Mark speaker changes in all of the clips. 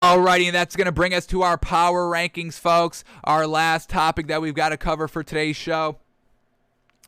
Speaker 1: Alrighty, and that's going to bring us to our power rankings, folks. Our last topic that we've got to cover for today's show.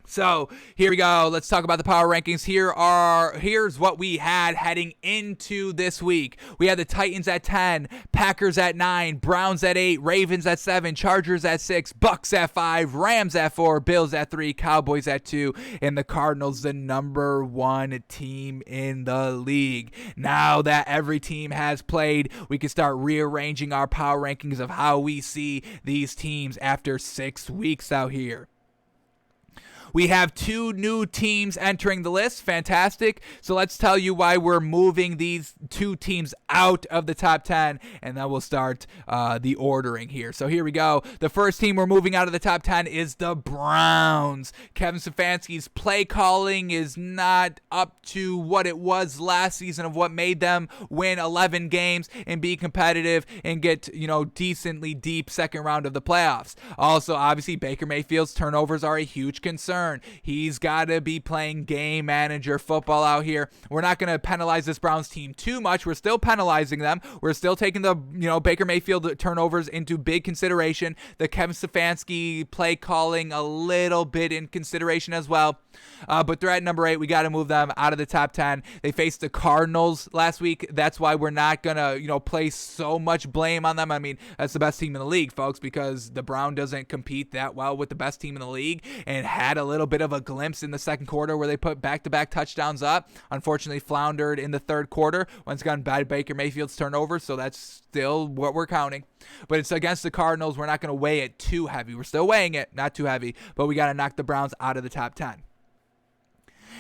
Speaker 1: So here we go. Let's talk about the power rankings. Here's what we had heading into this week. We had the Titans at 10, Packers at 9, Browns at 8, Ravens at 7, Chargers at 6, Bucks at 5, Rams at 4, Bills at 3, Cowboys at 2, and the Cardinals the number 1 team in the league. Now that every team has played, we can start rearranging our power rankings of how we see these teams after 6 weeks out here. We have 2 new teams entering the list. Fantastic. So let's tell you why we're moving these 2 teams out of the top 10, and then we'll start the ordering here. So here we go. The first team we're moving out of the top 10 is the Browns. Kevin Stefanski's play calling is not up to what it was last season of what made them win 11 games and be competitive and get, decently deep second round of the playoffs. Also, obviously, Baker Mayfield's turnovers are a huge concern. He's got to be playing game manager football out here. We're not going to penalize this Browns team too much. We're still penalizing them. We're still taking the Baker Mayfield turnovers into big consideration. The Kevin Stefanski play calling a little bit in consideration as well. But they're at number 8. We got to move them out of the top 10. They faced the Cardinals last week. That's why we're not going to, place so much blame on them. I mean, that's the best team in the league, folks, because the Brown doesn't compete that well with the best team in the league and had a little bit of a glimpse in the second quarter where they put back-to-back touchdowns up. Unfortunately, floundered in the third quarter. Once again, bad Baker Mayfield's turnovers, so that's still what we're counting. But it's against the Cardinals. We're not going to weigh it too heavy. We're still weighing it, not too heavy, but we got to knock the Browns out of the top 10.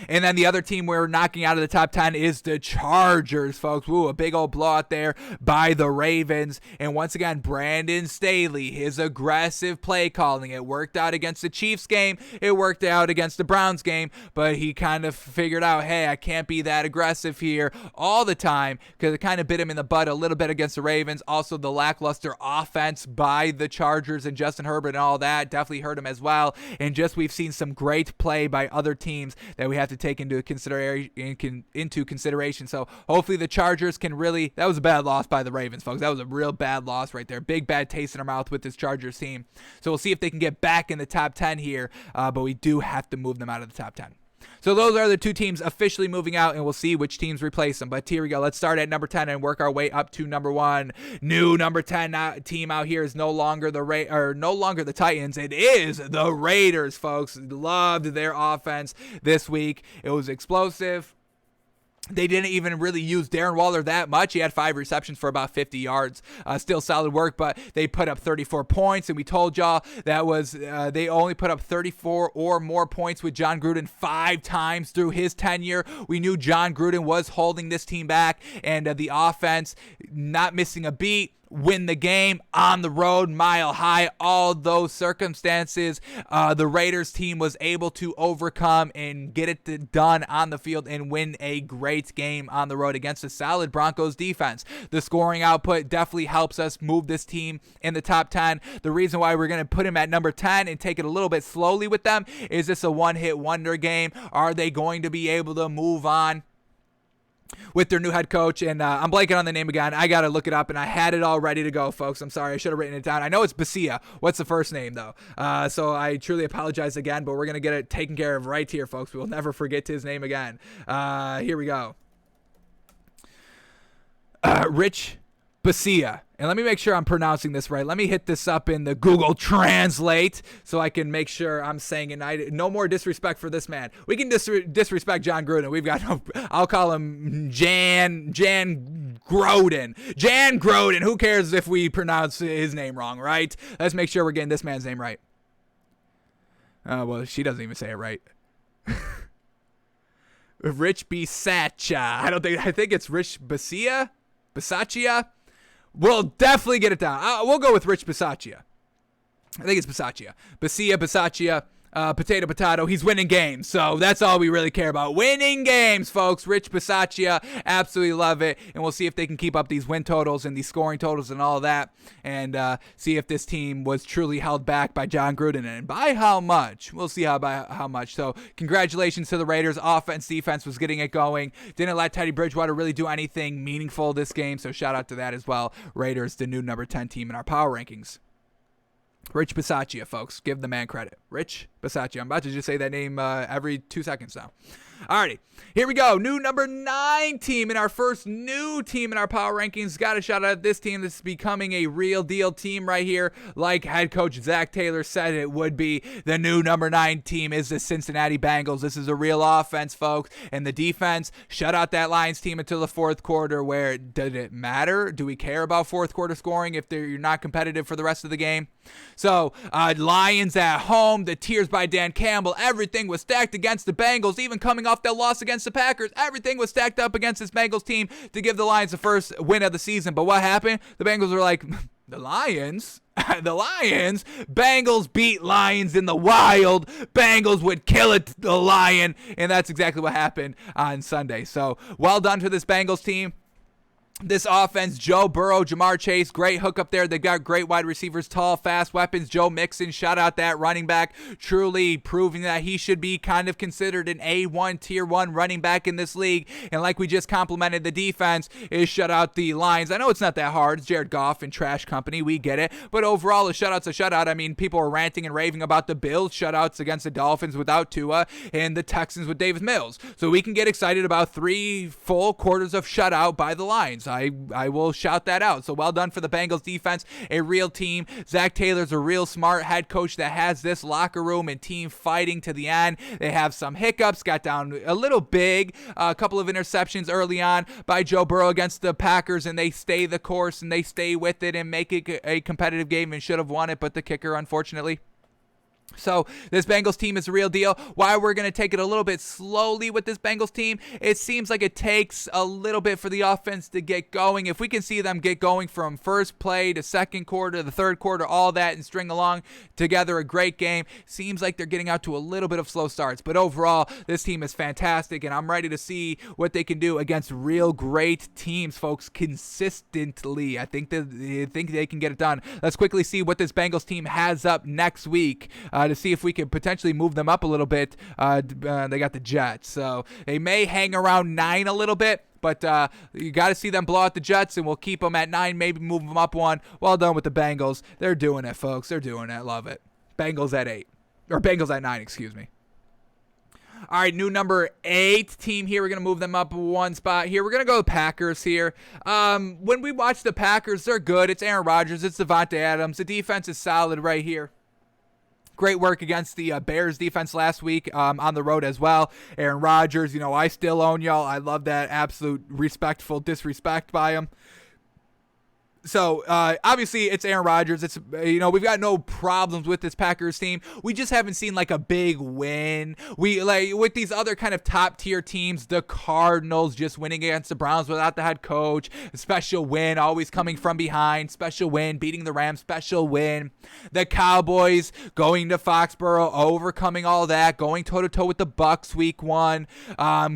Speaker 1: And then the other team we're knocking out of the top 10 is the Chargers, folks. Woo, a big old blowout there by the Ravens. And once again, Brandon Staley, his aggressive play calling. It worked out against the Chiefs game. It worked out against the Browns game. But he kind of figured out, hey, I can't be that aggressive here all the time, because it kind of bit him in the butt a little bit against the Ravens. Also, the lackluster offense by the Chargers and Justin Herbert and all that definitely hurt him as well. And just we've seen some great play by other teams that we have to take into consideration. So hopefully the Chargers can really, that was a bad loss by the Ravens, folks. That was a real bad loss right there. Big bad taste in our mouth with this Chargers team. So we'll see if they can get back in the top 10 here, but we do have to move them out of the top 10. So those are the 2 teams officially moving out, and we'll see which teams replace them. But here we go. Let's start at number 10 and work our way up to number 1. New number 10 team out here is no longer the Titans. It is the Raiders, folks. Loved their offense this week. It was explosive. They didn't even really use Darren Waller that much. He had 5 receptions for about 50 yards. Still solid work, but they put up 34 points, and we told y'all that was they only put up 34 or more points with John Gruden 5 times through his tenure. We knew John Gruden was holding this team back, and the offense not missing a beat. Win the game on the road, mile high, all those circumstances, the Raiders team was able to overcome and get it done on the field and win a great game on the road against a solid Broncos defense. The scoring output definitely helps us move this team in the top 10. The reason why we're going to put him at number 10 and take it a little bit slowly with them, is this a one-hit wonder game? Are they going to be able to move on with their new head coach? And I'm blanking on the name again. I got to look it up, and I had it all ready to go, folks. I'm sorry. I should have written it down. I know it's Basia. What's the first name, though? So I truly apologize again, but we're going to get it taken care of right here, folks. We will never forget his name again. Here we go. Rich Basia. And let me make sure I'm pronouncing this right. Let me hit this up in the Google Translate so I can make sure I'm saying it. No more disrespect for this man. We can disrespect John Gruden. We've got I'll call him Jan Groden. Jan Groden. Who cares if we pronounce his name wrong, right? Let's make sure we're getting this man's name right. Well, she doesn't even say it right. Rich Bisaccia. I think it's Rich Basia? Bisaccia? We'll definitely get it down. We'll go with Rich Bisaccia. I think it's Bisaccia. Bisaccia. potato, he's winning games. So that's all we really care about. Winning games, folks. Rich Bisaccia, absolutely love it. And we'll see if they can keep up these win totals and these scoring totals and all that. And see if this team was truly held back by John Gruden. And by how much? We'll see by how much. So congratulations to the Raiders. Offense, defense was getting it going. Didn't let Teddy Bridgewater really do anything meaningful this game. So shout out to that as well. Raiders, the new number 10 team in our power rankings. Rich Bisaccia, folks. Give the man credit. Rich Bisaccia. I'm about to just say that name every 2 seconds now. Alrighty, here we go. New number 9 team in our first new team in our power rankings. Got to shout out this team. This is becoming a real deal team right here. Like head coach Zach Taylor said it would be. The new number 9 team is the Cincinnati Bengals. This is a real offense, folks. And the defense, shut out that Lions team until the fourth quarter. Where did it matter? Do we care about fourth quarter scoring if you're not competitive for the rest of the game? So, Lions at home, the tears by Dan Campbell. Everything was stacked against the Bengals, even coming off their loss against the Packers. Everything was stacked up against this Bengals team to give the Lions the first win of the season. But what happened? The Bengals were like, the Lions? The Lions? Bengals beat Lions in the wild. Bengals would kill the Lion. And that's exactly what happened on Sunday. So, well done to this Bengals team. This offense, Joe Burrow, Jamar Chase, great hookup there. They've got great wide receivers, tall, fast weapons. Joe Mixon, shout out that running back, truly proving that he should be kind of considered an A1, tier 1 running back in this league. And like we just complimented the defense, is shut out the Lions. I know it's not that hard. It's Jared Goff and trash company. We get it. But overall, a shutout's a shutout. I mean, people are ranting and raving about the Bills shutouts against the Dolphins without Tua and the Texans with Davis Mills. So we can get excited about 3 full quarters of shutout by the Lions. I will shout that out. So well done for the Bengals defense, a real team. Zach Taylor's a real smart head coach that has this locker room and team fighting to the end. They have some hiccups, got down a little big, a couple of interceptions early on by Joe Burrow against the Packers, and they stay the course and they stay with it and make it a competitive game and should have won it, but the kicker, unfortunately. So this Bengals team is a real deal. Why we're going to take it a little bit slowly with this Bengals team, it seems like it takes a little bit for the offense to get going. If we can see them get going from first play to second quarter, the third quarter, all that, and string along together a great game, seems like they're getting out to a little bit of slow starts. But overall, this team is fantastic, and I'm ready to see what they can do against real great teams, folks, consistently. I think they can get it done. Let's quickly see what this Bengals team has up next week. To see if we can potentially move them up a little bit. They got the Jets, so they may hang around 9 a little bit, but you got to see them blow out the Jets, and we'll keep them at 9, maybe move them up 1. Well done with the Bengals. They're doing it, folks. They're doing it. Love it. Bengals at 8. Or Bengals at 9, excuse me. All right, new number 8 team here. We're going to move them up 1 spot here. We're going to go with Packers here. When we watch the Packers, they're good. It's Aaron Rodgers. It's Devontae Adams. The defense is solid right here. Great work against the Bears defense last week on the road as well. Aaron Rodgers, I still own y'all. I love that absolute respectful disrespect by him. So, obviously, it's Aaron Rodgers. It's, we've got no problems with this Packers team. We just haven't seen, like, a big win. With these other kind of top-tier teams, the Cardinals just winning against the Browns without the head coach. A special win, always coming from behind. Special win, beating the Rams. Special win. The Cowboys going to Foxborough, overcoming all that, going toe-to-toe with the Bucs week 1.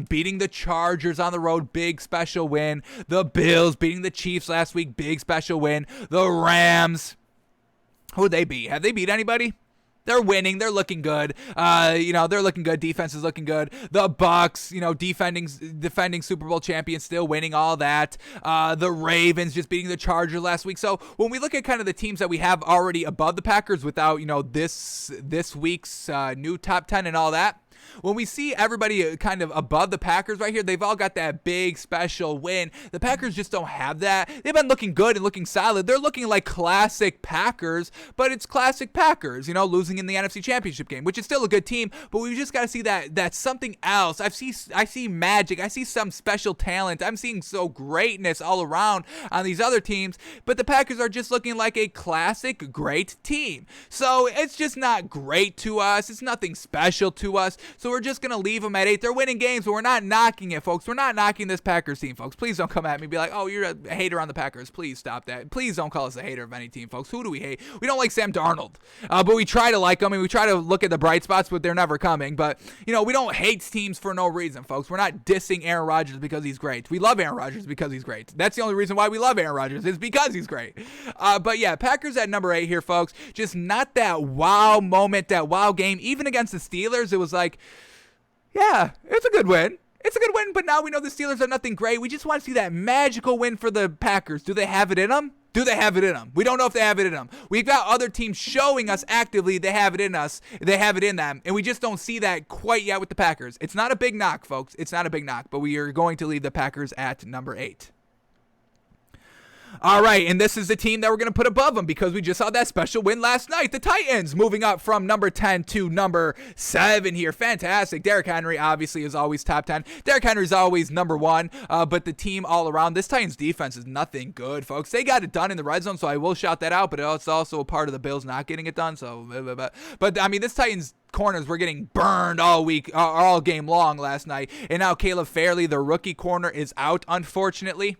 Speaker 1: Beating the Chargers on the road, big special win. The Bills beating the Chiefs last week, big special win. The Rams, who they beat? Have they beat anybody? They're winning. They're looking good. They're looking good. Defense is looking good. The Bucs, defending Super Bowl champions, still winning all that. The Ravens just beating the Chargers last week. So when we look at kind of the teams that we have already above the Packers without, this week's new top 10 and all that, when we see everybody kind of above the Packers right here, they've all got that big special win. The Packers just don't have that. They've been looking good and looking solid. They're looking like classic Packers, but it's classic Packers, losing in the NFC Championship game, which is still a good team, but we've just got to see that something else. I see magic. I see some special talent. I'm seeing greatness all around on these other teams, but the Packers are just looking like a classic great team. So it's just not great to us. It's nothing special to us. So we're just going to leave them at 8. They're winning games, but we're not knocking it, folks. We're not knocking this Packers team, folks. Please don't come at me and be like, oh, you're a hater on the Packers. Please stop that. Please don't call us a hater of any team, folks. Who do we hate? We don't like Sam Darnold, but we try to like them, and we try to look at the bright spots, but they're never coming. But, we don't hate teams for no reason, folks. We're not dissing Aaron Rodgers because he's great. We love Aaron Rodgers because he's great. That's the only reason why we love Aaron Rodgers is because he's great. But yeah, Packers at number 8 here, folks. Just not that wow moment, that wow game. Even against the Steelers, it was like, yeah, it's a good win. It's a good win, but now we know the Steelers are nothing great. We just want to see that magical win for the Packers. Do they have it in them? Do they have it in them? We don't know if they have it in them. We've got other teams showing us actively they have it in us. They have it in them, and we just don't see that quite yet with the Packers. It's not a big knock, folks. It's not a big knock, but we are going to leave the Packers at number 8. All right, and this is the team that we're going to put above them because we just saw that special win last night. The Titans moving up from number 10 to number 7 here. Fantastic. Derrick Henry obviously is always top 10. Derrick Henry is always number 1, but the team all around, this Titans defense is nothing good, folks. They got it done in the red zone, so I will shout that out, but it's also a part of the Bills not getting it done. So, but I mean, this Titans corners were getting burned all week, all game long last night, and now Caleb Farley, the rookie corner, is out, unfortunately.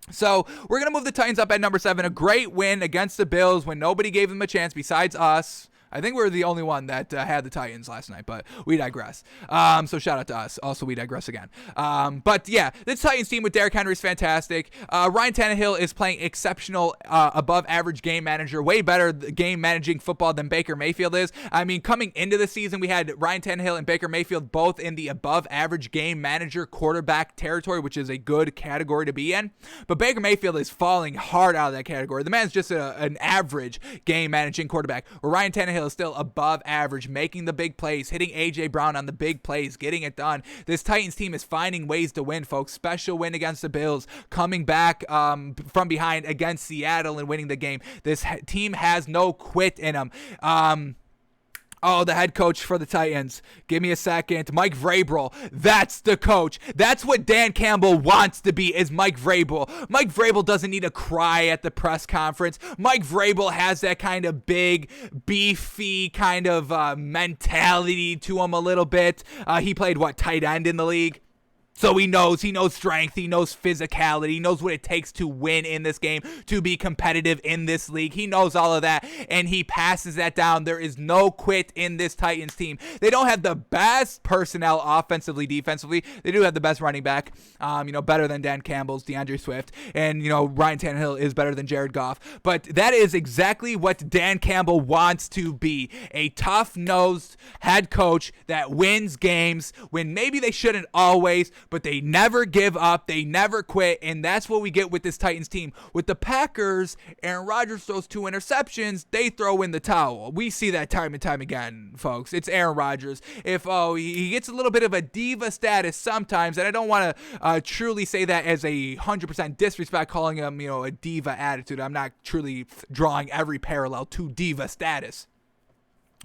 Speaker 1: So we're going to move the Titans up at number 7. A great win against the Bills when nobody gave them a chance besides us. I think we were the only one that had the Titans last night, but we digress. So shout out to us. Also, we digress again. But yeah, this Titans team with Derrick Henry is fantastic. Ryan Tannehill is playing exceptional, above average game manager, way better game managing football than Baker Mayfield is. I mean, coming into the season, we had Ryan Tannehill and Baker Mayfield both in the above average game manager quarterback territory, which is a good category to be in. But Baker Mayfield is falling hard out of that category. The man's just an average game managing quarterback, where Ryan Tannehill is still above average, making the big plays, hitting A.J. Brown on the big plays, getting it done. This Titans team is finding ways to win, folks. Special win against the Bills, coming back from behind against Seattle and winning the game. This team has no quit in them. Oh, the head coach for the Titans. Give me a second. Mike Vrabel. That's the coach. That's what Dan Campbell wants to be, is Mike Vrabel. Mike Vrabel doesn't need to cry at the press conference. Mike Vrabel has that kind of big, beefy kind of mentality to him a little bit. He played, tight end in the league? So he knows strength, he knows physicality, he knows what it takes to win in this game, to be competitive in this league. He knows all of that, and he passes that down. There is no quit in this Titans team. They don't have the best personnel offensively, defensively. They do have the best running back, better than Dan Campbell's DeAndre Swift, and, Ryan Tannehill is better than Jared Goff. But that is exactly what Dan Campbell wants to be, a tough-nosed head coach that wins games when maybe they shouldn't always, but they never give up, they never quit, and that's what we get with this Titans team. With the Packers, Aaron Rodgers throws 2 interceptions, they throw in the towel. We see that time and time again, folks. It's Aaron Rodgers. If he gets a little bit of a diva status sometimes, and I don't want to truly say that as a 100% disrespect, calling him, a diva attitude. I'm not truly drawing every parallel to diva status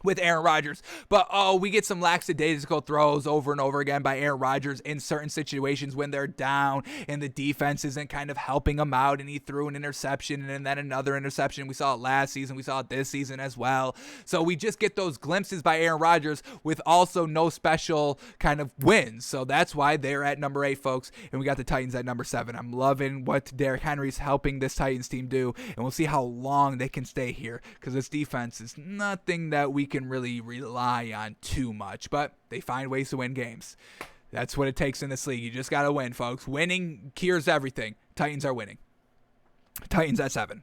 Speaker 1: with Aaron Rodgers, but we get some lackadaisical throws over and over again by Aaron Rodgers in certain situations when they're down and the defense isn't kind of helping them out, and he threw an interception and then another interception. We saw it last season, we saw it this season as well. So we just get those glimpses by Aaron Rodgers with also no special kind of wins. So that's why they're at number 8, folks, and we got the Titans at number 7. I'm loving what Derrick Henry's helping this Titans team do, and we'll see how long they can stay here, because this defense is nothing that we can really rely on too much, but they find ways to win games. That's what it takes in this league. You just got to win, folks. Winning cures everything. Titans are winning. Titans at 7.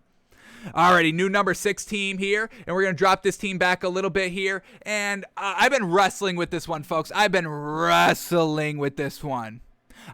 Speaker 1: Alrighty, new number 6 team here, and we're going to drop this team back a little bit here, and I've been wrestling with this one, folks. I've been wrestling with this one.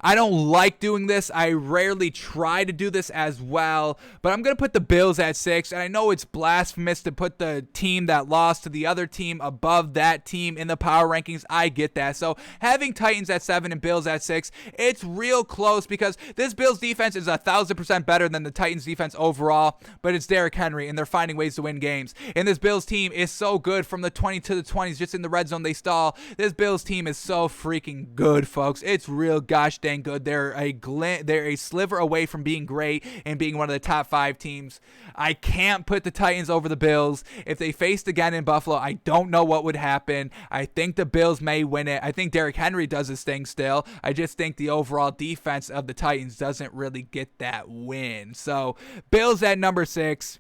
Speaker 1: I don't like doing this. I rarely try to do this as well, but I'm going to put the Bills at 6, and I know it's blasphemous to put the team that lost to the other team above that team in the power rankings. I get that. So having Titans at 7 and Bills at 6, it's real close because this Bills defense is 1,000% better than the Titans defense overall, but it's Derrick Henry, and they're finding ways to win games. And this Bills team is so good from the 20 to the 20s, just in the red zone they stall. This Bills team is so freaking good, folks. It's real gosh gosh dang good. They're a sliver away from being great and being one of the top 5 teams. I can't put the Titans over the Bills. If they faced again in Buffalo, I don't know what would happen. I think the Bills may win it. I think Derrick Henry does his thing still. I just think the overall defense of the Titans doesn't really get that win. So Bills at number 6.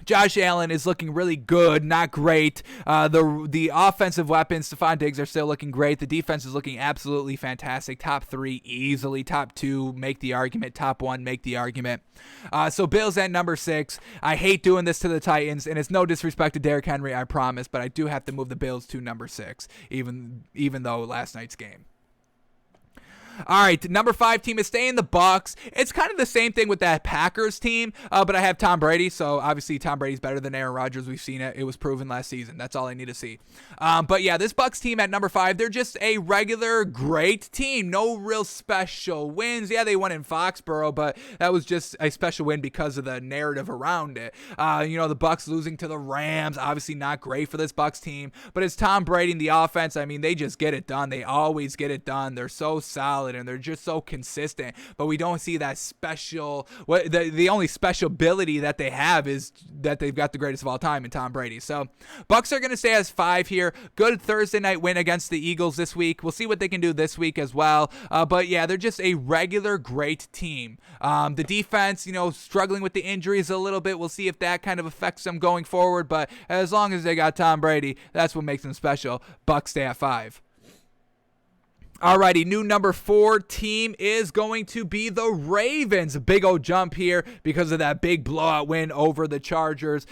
Speaker 1: Josh Allen is looking really good, not great. The offensive weapons, Stephon Diggs, are still looking great. The defense is looking absolutely fantastic. Top 3 easily. Top 2, make the argument. Top 1, make the argument. So Bills at number 6. I hate doing this to the Titans, and it's no disrespect to Derrick Henry, I promise, but I do have to move the Bills to number 6, even though last night's game. All right, number 5 team is staying the Bucs. It's kind of the same thing with that Packers team, but I have Tom Brady, so obviously Tom Brady's better than Aaron Rodgers. We've seen it. It was proven last season. That's all I need to see. But yeah, this Bucs team at number 5, they're just a regular great team. No real special wins. Yeah, they won in Foxborough, but that was just a special win because of the narrative around it. The Bucs losing to the Rams, obviously not great for this Bucs team, but it's Tom Brady and the offense. I mean, they just get it done. They always get it done. They're so solid and they're just so consistent, but we don't see that special. The only special ability that they have is that they've got the greatest of all time in Tom Brady. So Bucs are going to stay as 5 here. Good Thursday night win against the Eagles this week. We'll see what they can do this week as well. But yeah, they're just a regular great team. The defense, struggling with the injuries a little bit. We'll see if that kind of affects them going forward. But as long as they got Tom Brady, that's what makes them special. Bucs stay at 5. Alrighty, new number 4 team is going to be the Ravens. A big old jump here because of that big blowout win over the Chargers.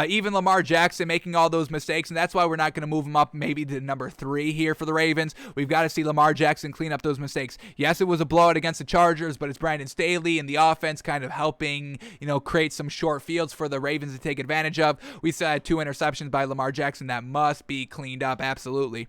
Speaker 1: Even Lamar Jackson making all those mistakes, and that's why we're not going to move him up maybe to number 3 here for the Ravens. We've got to see Lamar Jackson clean up those mistakes. Yes, it was a blowout against the Chargers, but it's Brandon Staley and the offense kind of helping, create some short fields for the Ravens to take advantage of. We still had 2 interceptions by Lamar Jackson that must be cleaned up, absolutely.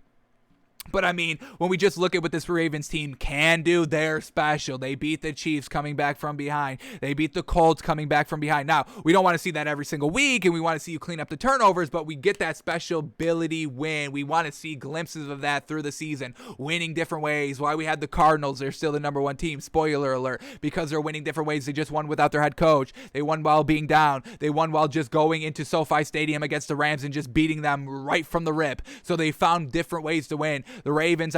Speaker 1: But, I mean, when we just look at what this Ravens team can do, they're special. They beat the Chiefs coming back from behind. They beat the Colts coming back from behind. Now, we don't want to see that every single week, and we want to see you clean up the turnovers, but we get that special ability win. We want to see glimpses of that through the season, winning different ways. Why we had the Cardinals, they're still the number 1 team. Spoiler alert, because they're winning different ways. They just won without their head coach. They won while being down. They won while just going into SoFi Stadium against the Rams and just beating them right from the rip. So they found different ways to win. The Ravens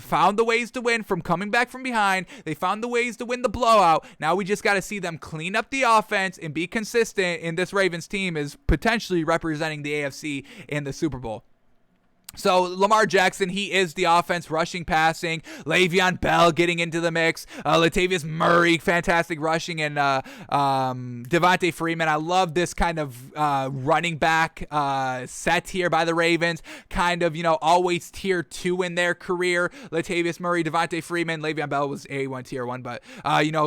Speaker 1: found the ways to win from coming back from behind. They found the ways to win the blowout. Now we just got to see them clean up the offense and be consistent. And this Ravens team is potentially representing the AFC in the Super Bowl. So Lamar Jackson, he is the offense, rushing, passing. Le'Veon Bell getting into the mix. Latavius Murray, fantastic rushing, and Devontae Freeman. I love this kind of running back set here by the Ravens. Kind of, always tier 2 in their career. Latavius Murray, Devontae Freeman. Le'Veon Bell was A1 tier 1, but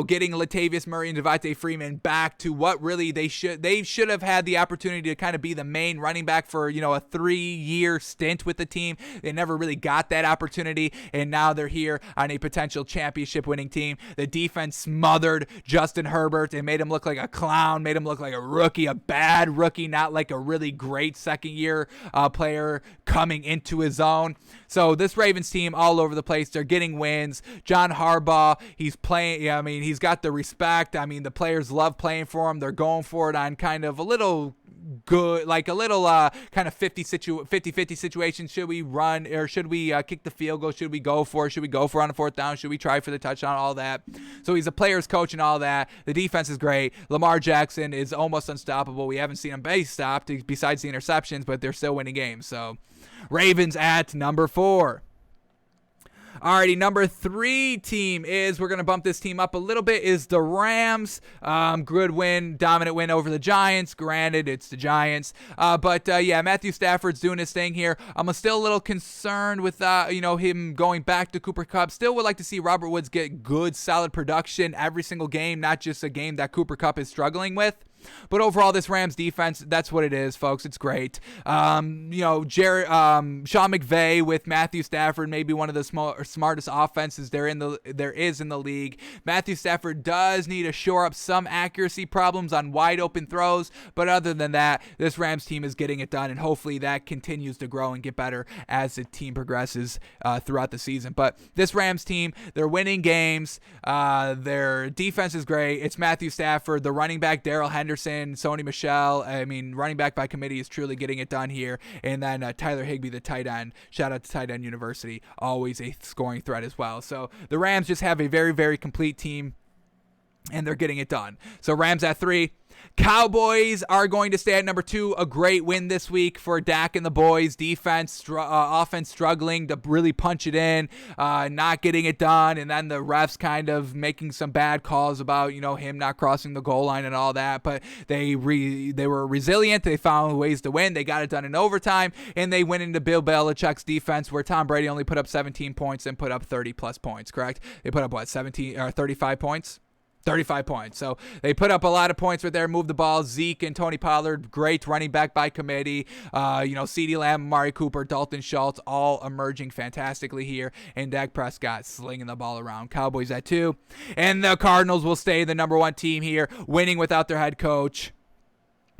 Speaker 1: getting Latavius Murray and Devontae Freeman back to what really they should have had the opportunity to kind of be the main running back for a 3-year stint with the team. They never really got that opportunity, and now they're here on a potential championship winning team. The defense smothered Justin Herbert and made him look like a clown, made him look like a rookie, a bad rookie, not like a really great second-year player coming into his own. So this Ravens team all over the place. They're getting wins. John Harbaugh, he's playing, he's got the respect. The players love playing for him. They're going for it on kind of a little good, like a little kind of 50-50 situation. Should we run or should we kick the field goal? Should we go for it? Should we go for on a 4th down? Should we try for the touchdown? All that. So he's a player's coach and all that. The defense is great. Lamar Jackson is almost unstoppable. We haven't seen him be stopped besides the interceptions, but they're still winning games. So Ravens at number 4. Alrighty, number 3 team we're going to bump this team up a little bit, is the Rams. Good win, dominant win over the Giants. Granted, it's the Giants. But Matthew Stafford's doing his thing here. I'm still a little concerned with, him going back to Cooper Kupp. Still would like to see Robert Woods get good, solid production every single game, not just a game that Cooper Kupp is struggling with. But overall, this Rams defense, that's what it is, folks. It's great. Sean McVay with Matthew Stafford, maybe one of the smartest offenses there is in the league. Matthew Stafford does need to shore up some accuracy problems on wide open throws, but other than that, this Rams team is getting it done, and hopefully that continues to grow and get better as the team progresses throughout the season. But this Rams team, they're winning games. Their defense is great. It's Matthew Stafford, the running back Darrell Henderson, Sony Michel. I mean, running back by committee is truly getting it done here. And then Tyler Higbee, the tight end. Shout out to Tight End University, always a scoring threat as well. So the Rams just have a very, very complete team, and they're getting it done. So Rams at 3. Cowboys are going to stay at number 2. A great win this week for Dak and the boys. Defense, offense struggling to really punch it in, not getting it done, and then the refs kind of making some bad calls about him not crossing the goal line and all that. But they were resilient. They found ways to win. They got it done in overtime, and they went into Bill Belichick's defense, where Tom Brady only put up 17 points and put up 30 plus points. Correct? They put up 17 or 35 points. 35 points. So they put up a lot of points right there, moved the ball. Zeke and Tony Pollard, great running back by committee. CeeDee Lamb, Amari Cooper, Dalton Schultz, all emerging fantastically here. And Dak Prescott slinging the ball around. Cowboys at 2. And the Cardinals will stay the number 1 team here, winning without their head coach.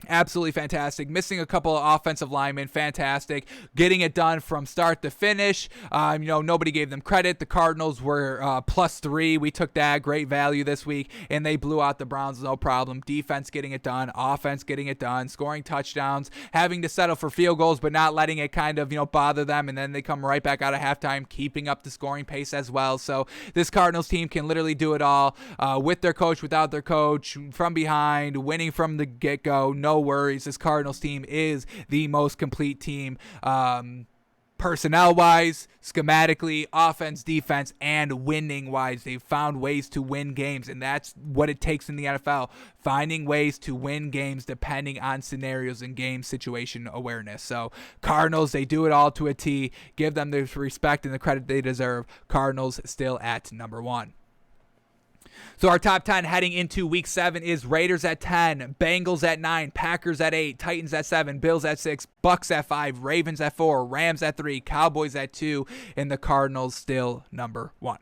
Speaker 1: Absolutely fantastic. Missing a couple of offensive linemen. Fantastic. Getting it done from start to finish. Nobody gave them credit. The Cardinals were +3. We took that. Great value this week. And they blew out the Browns, no problem. Defense getting it done. Offense getting it done. Scoring touchdowns. Having to settle for field goals, but not letting it kind of, bother them. And then they come right back out of halftime, keeping up the scoring pace as well. So this Cardinals team can literally do it all. With their coach, without their coach, from behind, winning from the get-go. No worries. This Cardinals team is the most complete team, personnel-wise, schematically, offense, defense, and winning-wise. They've found ways to win games, and that's what it takes in the NFL, finding ways to win games depending on scenarios and game situation awareness. So Cardinals, they do it all to a T. Give them the respect and the credit they deserve. Cardinals still at number 1. So our top 10 heading into week 7 is Raiders at 10, Bengals at 9, Packers at 8, Titans at 7, Bills at 6, Bucks at 5, Ravens at 4, Rams at 3, Cowboys at 2, and the Cardinals still number 1.